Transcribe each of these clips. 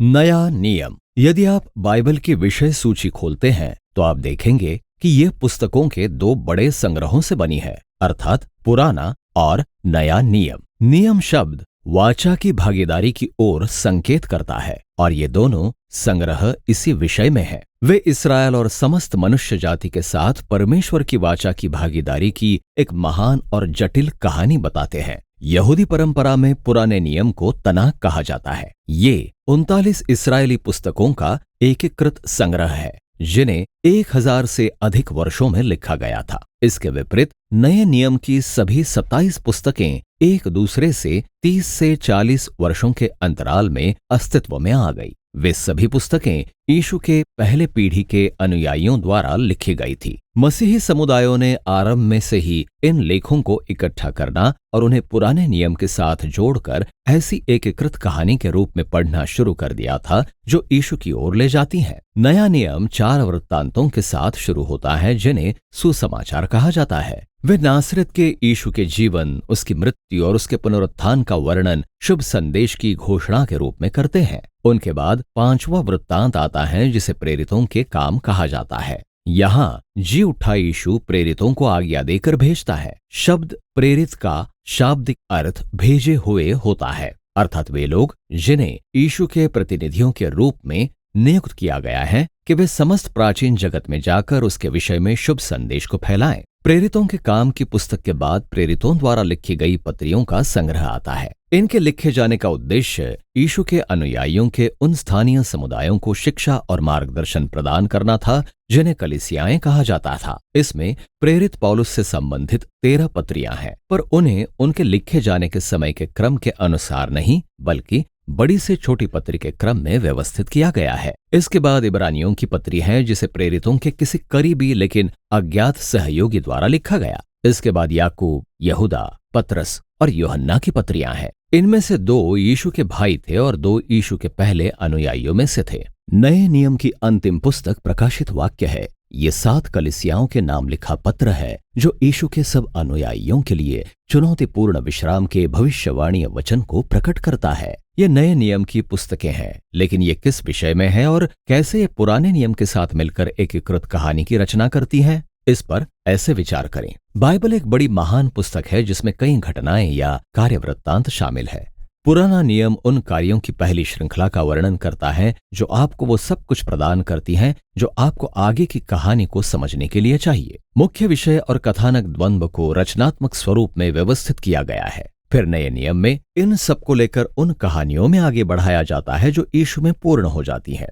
नया नियम। यदि आप बाइबल की विषय सूची खोलते हैं तो आप देखेंगे कि यह पुस्तकों के दो बड़े संग्रहों से बनी है, अर्थात पुराना और नया नियम। नियम शब्द वाचा की भागीदारी की ओर संकेत करता है और ये दोनों संग्रह इसी विषय में है। वे इस्राएल और समस्त मनुष्य जाति के साथ परमेश्वर की वाचा की भागीदारी की एक महान और जटिल कहानी बताते हैं। यहूदी परंपरा में पुराने नियम को तनाक कहा जाता है। ये 39 इस्राएली पुस्तकों का एकीकृत संग्रह है जिन्हें 1000 से अधिक वर्षों में लिखा गया था। इसके विपरीत नए नियम की सभी 27 पुस्तकें एक दूसरे से 30 से 40 वर्षों के अंतराल में अस्तित्व में आ गई। वे सभी पुस्तकें यीशु के पहले पीढ़ी के अनुयायियों द्वारा लिखी गई थी। मसीही समुदायों ने आरंभ में से ही इन लेखों को इकट्ठा करना और उन्हें पुराने नियम के साथ जोड़कर ऐसी एकीकृत कहानी के रूप में पढ़ना शुरू कर दिया था जो यीशु की ओर ले जाती है। नया नियम 4 वृत्तांतों के साथ शुरू होता है जिन्हें सुसमाचार कहा जाता है। वे नासरत के यीशु के जीवन, उसकी मृत्यु और उसके पुनरुत्थान का वर्णन शुभ संदेश की घोषणा के रूप में करते हैं। उनके बाद 5वां वृत्तांत आता है जिसे प्रेरितों के काम कहा जाता है। यहाँ जी उठा यीशु प्रेरितों को आज्ञा देकर भेजता है। शब्द प्रेरित का शाब्दिक अर्थ भेजे हुए होता है, अर्थात वे लोग जिन्हें यीशु के प्रतिनिधियों के रूप में नियुक्त किया गया है कि वे समस्त प्राचीन जगत में जाकर उसके विषय में शुभ संदेश को फैलाएं। प्रेरितों के काम की पुस्तक के बाद प्रेरितों द्वारा लिखी गई पत्रियों का संग्रह आता है। इनके लिखे जाने का उद्देश्य यीशु के अनुयायियों के उन स्थानीय समुदायों को शिक्षा और मार्गदर्शन प्रदान करना था जिन्हें कलीसियाएं कहा जाता था। इसमें प्रेरित पौलुस से संबंधित 13 पत्रियां हैं, पर उन्हें उनके लिखे जाने के समय के क्रम के अनुसार नहीं बल्कि बड़ी से छोटी पत्री के क्रम में व्यवस्थित किया गया है। इसके बाद इब्रानियों की पत्री है जिसे प्रेरितों के किसी करीबी लेकिन अज्ञात सहयोगी द्वारा लिखा गया। इसके बाद याकूब, यहूदा, पतरस और यूहन्ना की पत्रियां हैं। इनमें से 2 यीशु के भाई थे और 2 यीशु के पहले अनुयायियों में से थे। नए नियम की अंतिम पुस्तक प्रकाशित वाक्य है। ये 7 कलीसियाओं के नाम लिखा पत्र है जो यीशु के सब अनुयायियों के लिए चुनौतीपूर्ण विश्राम के भविष्यवाणी वचन को प्रकट करता है। ये नए नियम की पुस्तकें हैं, लेकिन ये किस विषय में है और कैसे ये पुराने नियम के साथ मिलकर एकीकृत कहानी की रचना करती हैं, इस पर ऐसे विचार करें। बाइबल एक बड़ी महान पुस्तक है जिसमें कई घटनाएं या कार्यवृत्तांत शामिल है। पुराना नियम उन कार्यों की पहली श्रृंखला का वर्णन करता है जो आपको वो सब कुछ प्रदान करती हैं जो आपको आगे की कहानी को समझने के लिए चाहिए। मुख्य विषय और कथानक द्वंद्व को रचनात्मक स्वरूप में व्यवस्थित किया गया है। फिर नए नियम में इन सबको लेकर उन कहानियों में आगे बढ़ाया जाता है जो यीशु में पूर्ण हो जाती हैं।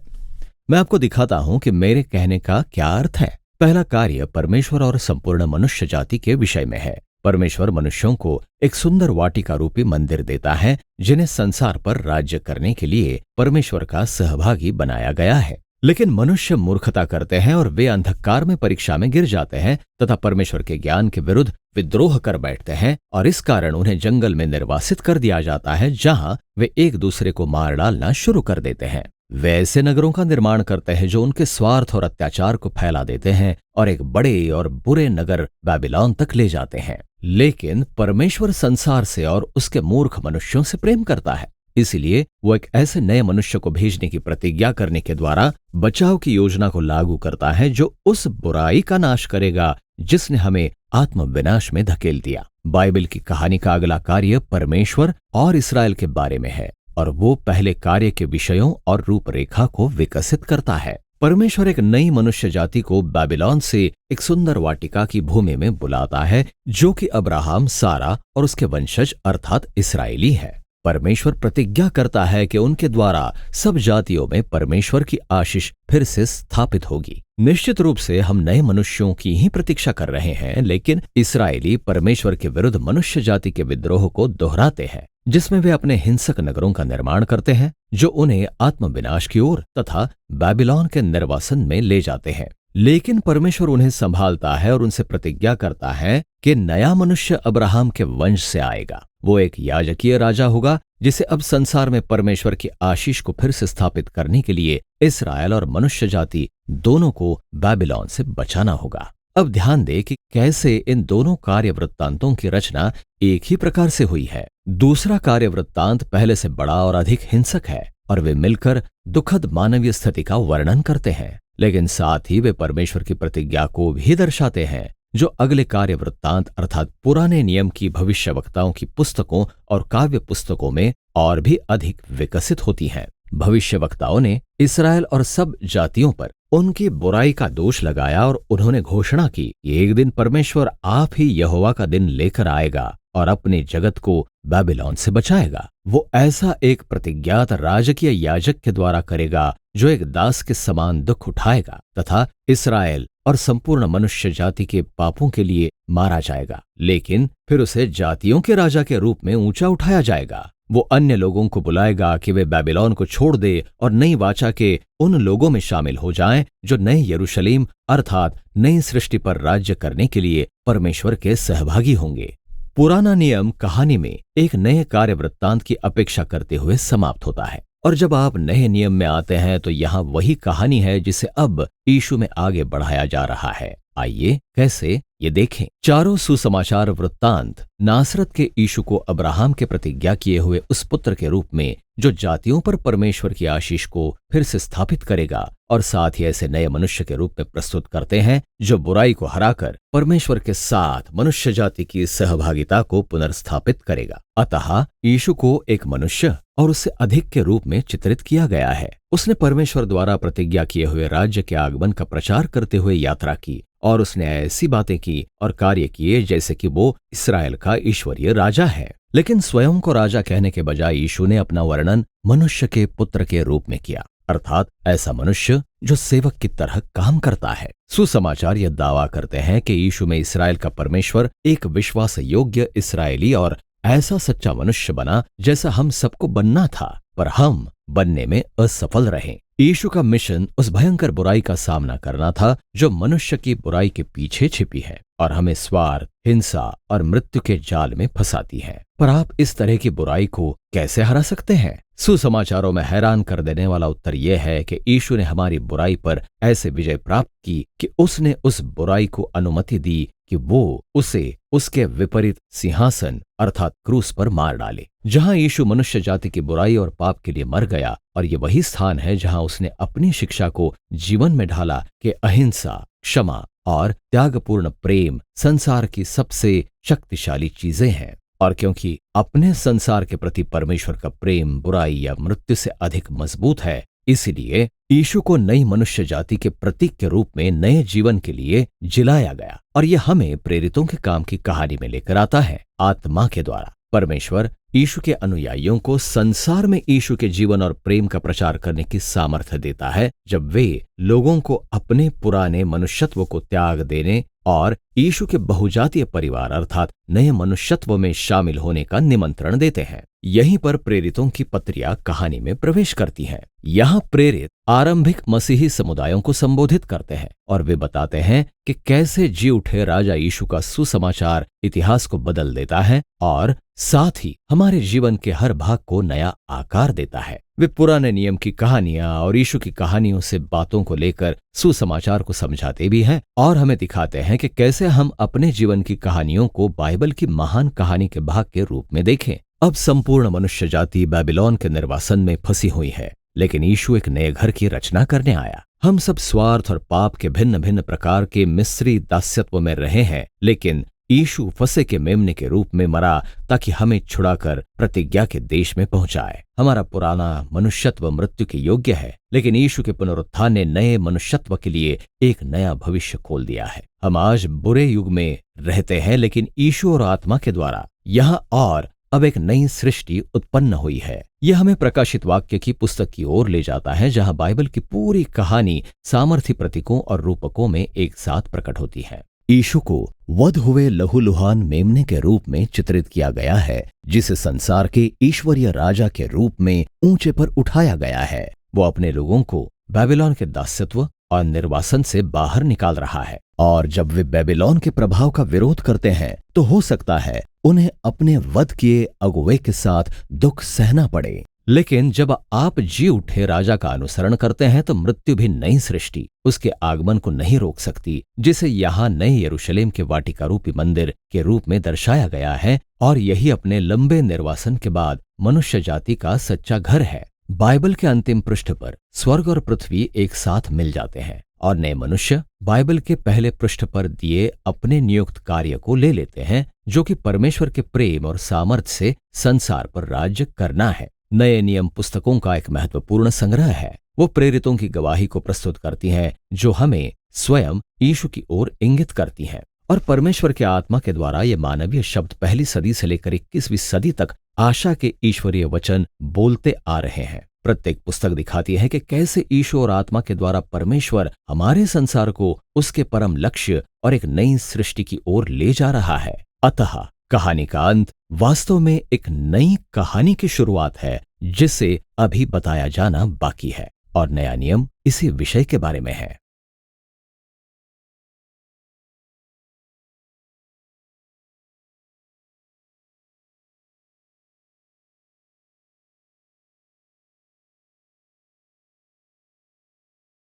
मैं आपको दिखाता हूं कि मेरे कहने का क्या अर्थ है। पहला कार्य परमेश्वर और संपूर्ण मनुष्य जाति के विषय में है। परमेश्वर मनुष्यों को एक सुंदर वाटिका रूपी मंदिर देता है जिन्हें संसार पर राज्य करने के लिए परमेश्वर का सहभागी बनाया गया है। लेकिन मनुष्य मूर्खता करते हैं और वे अंधकार में परीक्षा में गिर जाते हैं तथा परमेश्वर के ज्ञान के विरुद्ध विद्रोह कर बैठते हैं और इस कारण उन्हें जंगल में निर्वासित कर दिया जाता है जहां वे एक दूसरे को मार डालना शुरू कर देते हैं। वे ऐसे नगरों का निर्माण करते हैं जो उनके स्वार्थ और अत्याचार को फैला देते हैं और एक बड़े और बुरे नगर बाबिलोन तक ले जाते हैं। लेकिन परमेश्वर संसार से और उसके मूर्ख मनुष्यों से प्रेम करता है, इसलिए वो एक ऐसे नए मनुष्य को भेजने की प्रतिज्ञा करने के द्वारा बचाव की योजना को लागू करता है जो उस बुराई का नाश करेगा जिसने हमें आत्म विनाश में धकेल दिया। बाइबल की कहानी का अगला कार्य परमेश्वर और इस्राएल के बारे में है और वो पहले कार्य के विषयों और रूपरेखा को विकसित करता है। परमेश्वर एक नई मनुष्य जाति को बाबिलोन से एक सुंदर वाटिका की भूमि में बुलाता है जो कि अब्राहम, सारा और उसके वंशज अर्थात इस्राएली है। परमेश्वर प्रतिज्ञा करता है कि उनके द्वारा सब जातियों में परमेश्वर की आशीष फिर से स्थापित होगी। निश्चित रूप से हम नए मनुष्यों की ही प्रतीक्षा कर रहे हैं, लेकिन इस्राएली परमेश्वर के विरुद्ध मनुष्य जाति के विद्रोह को दोहराते हैं जिसमें वे अपने हिंसक नगरों का निर्माण करते हैं जो उन्हें आत्मविनाश की ओर तथा बाबिलोन के निर्वासन में ले जाते हैं। लेकिन परमेश्वर उन्हें संभालता है और उनसे प्रतिज्ञा करता है कि नया मनुष्य अब्राहम के वंश से आएगा। वो एक याजकीय राजा होगा जिसे अब संसार में परमेश्वर की आशीष को फिर से स्थापित करने के लिए इस्राएल और मनुष्य जाति दोनों को बाबिलोन से बचाना होगा। अब ध्यान दें कि कैसे इन दोनों कार्य वृत्तांतों की रचना एक ही प्रकार से हुई है। दूसरा कार्य वृत्तांत पहले से बड़ा और अधिक हिंसक है और वे मिलकर दुखद मानवीय स्थिति का वर्णन करते हैं, लेकिन साथ ही वे परमेश्वर की प्रतिज्ञा को भी दर्शाते हैं जो अगले कार्य वृत्तांत अर्थात पुराने नियम की भविष्यवक्ताओं की पुस्तकों और काव्य पुस्तकों में और भी अधिक विकसित होती हैं। भविष्यवक्ताओं ने इस्राएल और सब जातियों पर उनकी बुराई का दोष लगाया और उन्होंने घोषणा की कि एक दिन परमेश्वर आप ही यहोवा का दिन लेकर आएगा और अपने जगत को बेबीलोन से बचाएगा। वो ऐसा एक प्रतिज्ञात राजकीय याजक के द्वारा करेगा जो एक दास के समान दुख उठाएगा तथा इस्राएल और संपूर्ण मनुष्य जाति के पापों के लिए मारा जाएगा, लेकिन फिर उसे जातियों के राजा के रूप में ऊंचा उठाया जाएगा। वो अन्य लोगों को बुलाएगा कि वे बेबीलोन को छोड़ दे और नई वाचा के उन लोगों में शामिल हो जाएं जो नए यरूशलेम अर्थात नई सृष्टि पर राज्य करने के लिए परमेश्वर के सहभागी होंगे। पुराना नियम कहानी में एक नए कार्य वृत्तांत की अपेक्षा करते हुए समाप्त होता है, और जब आप नए नियम में आते हैं तो यहाँ वही कहानी है जिसे अब यीशु में आगे बढ़ाया जा रहा है। आइए कैसे ये देखें। चारों सुसमाचार वृत्तांत नासरत के यीशु को अब्राहम के प्रतिज्ञा किए हुए उस पुत्र के रूप में जो जातियों पर परमेश्वर की आशीष को फिर से स्थापित करेगा, और साथ ही ऐसे नए मनुष्य के रूप में प्रस्तुत करते हैं जो बुराई को हराकर परमेश्वर के साथ मनुष्य जाति की सहभागिता को पुनर्स्थापित करेगा। अतः यीशु को एक मनुष्य और उससे अधिक के रूप में चित्रित किया गया है। उसने परमेश्वर द्वारा प्रतिज्ञा किए हुए राज्य के आगमन का प्रचार करते हुए यात्रा की, और उसने ऐसी बातें की और कार्य किए जैसे कि वो इस्राएल का ईश्वरीय राजा है। लेकिन स्वयं को राजा कहने के बजाय यीशु ने अपना वर्णन मनुष्य के पुत्र के रूप में किया, अर्थात ऐसा मनुष्य जो सेवक की तरह काम करता है। सुसमाचार यह दावा करते हैं कि यीशु में इस्राएल का परमेश्वर एक विश्वास योग्य इस्राएली और ऐसा सच्चा मनुष्य बना जैसा हम सबको बनना था, पर हम बनने में असफल रहे। यीशु का मिशन उस भयंकर बुराई का सामना करना था जो मनुष्य की बुराई के पीछे छिपी है और हमें स्वार्थ, हिंसा और मृत्यु के जाल में फंसाती है। पर आप इस तरह की बुराई को कैसे हरा सकते हैं? सुसमाचारों में हैरान कर देने वाला उत्तर यह है कि यीशु ने हमारी बुराई पर ऐसे विजय प्राप्त की कि उसने उस बुराई को अनुमति दी कि वो उसे उसके विपरीत सिंहासन अर्थात क्रूस पर मार डाले। जहां यीशु मनुष्य जाति की बुराई और पाप के लिए मर गया, और ये वही स्थान है जहां उसने अपनी शिक्षा को जीवन में ढाला कि अहिंसा, क्षमा और त्यागपूर्ण प्रेम संसार की सबसे शक्तिशाली चीजें हैं। और क्योंकि अपने संसार के प्रति परमेश्वर का प्रेम बुराई या मृत्यु से अधिक मजबूत है, इसीलिए यीशु को नई मनुष्य जाति के प्रतीक के रूप में नए जीवन के लिए जिलाया गया। और यह हमें प्रेरितों के काम की कहानी में लेकर आता है। आत्मा के द्वारा परमेश्वर यीशु के अनुयायियों को संसार में यीशु के जीवन और प्रेम का प्रचार करने की सामर्थ्य देता है, जब वे लोगों को अपने पुराने मनुष्यत्व को त्याग देने और यीशु के बहुजातीय परिवार अर्थात नए मनुष्यत्व में शामिल होने का निमंत्रण देते हैं। यहीं पर प्रेरितों की पत्रियां कहानी में प्रवेश करती हैं। यहाँ प्रेरित आरंभिक मसीही समुदायों को संबोधित करते हैं और वे बताते हैं कि कैसे जी उठे राजा यीशु का सुसमाचार इतिहास को बदल देता है और साथ ही हमारे जीवन के हर भाग को नया आकार देता है। वे पुराने नियम की कहानियां और यीशु की कहानियों से बातों को लेकर सुसमाचार को समझाते भी हैं और हमें दिखाते हैं कि कैसे हम अपने जीवन की कहानियों को बाइबल की महान कहानी के भाग के रूप में देखें। अब संपूर्ण मनुष्य जाति बेबीलोन के निर्वासन में फंसी हुई है, लेकिन यीशु एक नए घर की रचना करने आया। हम सब स्वार्थ और पाप के भिन्न भिन्न प्रकार के मिस्री दास्यत्व में रहे हैं, लेकिन यीशु फंसे के मेमने के रूप में मरा ताकि हमें छुड़ाकर प्रतिज्ञा के देश में पहुंचाए। हमारा पुराना मनुष्यत्व मृत्यु के योग्य है, लेकिन यीशु के पुनरुत्थान ने नए मनुष्यत्व के लिए एक नया भविष्य खोल दिया है। हम आज बुरे युग में रहते हैं, लेकिन यीशु और आत्मा के द्वारा यहाँ और अब एक नई सृष्टि उत्पन्न हुई है। यह हमें प्रकाशित वाक्य की पुस्तक की ओर ले जाता है, जहां बाइबल की पूरी कहानी सामर्थी प्रतीकों और रूपकों में एक साथ प्रकट होती है। यीशु को वध हुए लहूलुहान मेमने के रूप में चित्रित किया गया है, जिसे संसार के ईश्वरीय राजा के रूप में ऊंचे पर उठाया गया है। वो अपने लोगों को बेबीलोन के दास्यत्व और निर्वासन से बाहर निकाल रहा है, और जब वे बेबीलोन के प्रभाव का विरोध करते हैं तो हो सकता है उन्हें अपने वध किए अगुवे के साथ दुख सहना पड़े। लेकिन जब आप जी उठे राजा का अनुसरण करते हैं तो मृत्यु भी नई सृष्टि उसके आगमन को नहीं रोक सकती, जिसे यहाँ नए यरूशलेम के वाटिका रूपी मंदिर के रूप में दर्शाया गया है। और यही अपने लंबे निर्वासन के बाद मनुष्य जाति का सच्चा घर है। बाइबल के अंतिम पृष्ठ पर स्वर्ग और पृथ्वी एक साथ मिल जाते हैं और नए मनुष्य बाइबल के पहले पृष्ठ पर दिए अपने नियुक्त कार्य को ले लेते हैं, जो कि परमेश्वर के प्रेम और सामर्थ्य से संसार पर राज्य करना है। नए नियम पुस्तकों का एक महत्वपूर्ण संग्रह है। वो प्रेरितों की गवाही को प्रस्तुत करती हैं, जो हमें स्वयं यीशु की ओर इंगित करती हैं। और परमेश्वर के आत्मा के द्वारा ये मानवीय शब्द पहली सदी से लेकर 21वीं सदी तक आशा के ईश्वरीय वचन बोलते आ रहे हैं। प्रत्येक पुस्तक दिखाती है कि कैसे यीशु और आत्मा के द्वारा परमेश्वर हमारे संसार को उसके परम लक्ष्य और एक नई सृष्टि की ओर ले जा रहा है। अतः कहानी का अंत वास्तव में एक नई कहानी की शुरुआत है, जिसे अभी बताया जाना बाकी है। और नया नियम इसी विषय के बारे में है।